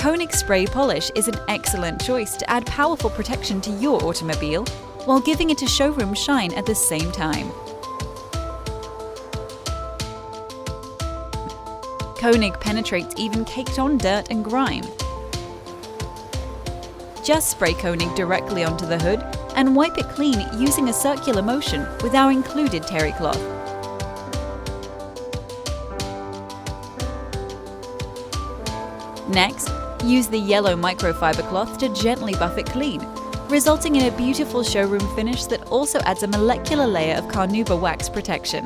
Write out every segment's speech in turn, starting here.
Koenig Spray Polish is an excellent choice to add powerful protection to your automobile while giving it a showroom shine at the same time. Koenig penetrates even caked-on dirt and grime. Just spray Koenig directly onto the hood and wipe it clean using a circular motion with our included terry cloth. Next, use the yellow microfiber cloth to gently buff it clean, resulting in a beautiful showroom finish that also adds a molecular layer of carnauba wax protection.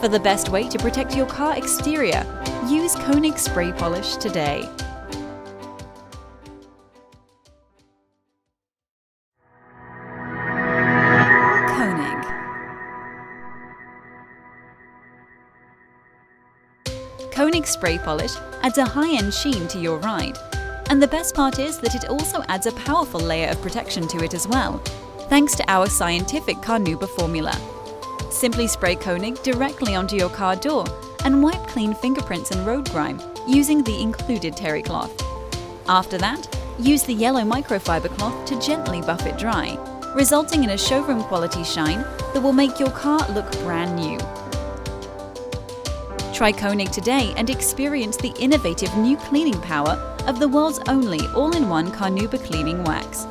For the best way to protect your car exterior, use Koenig Spray Polish today. Koenig Spray Polish adds a high-end sheen to your ride. And the best part is that it also adds a powerful layer of protection to it as well, thanks to our scientific carnauba formula. Simply spray Koenig directly onto your car door and wipe clean fingerprints and road grime using the included terry cloth. After that, use the yellow microfiber cloth to gently buff it dry, resulting in a showroom quality shine that will make your car look brand new. Try Koenig today and experience the innovative new cleaning power of the world's only all-in-one carnauba cleaning wax.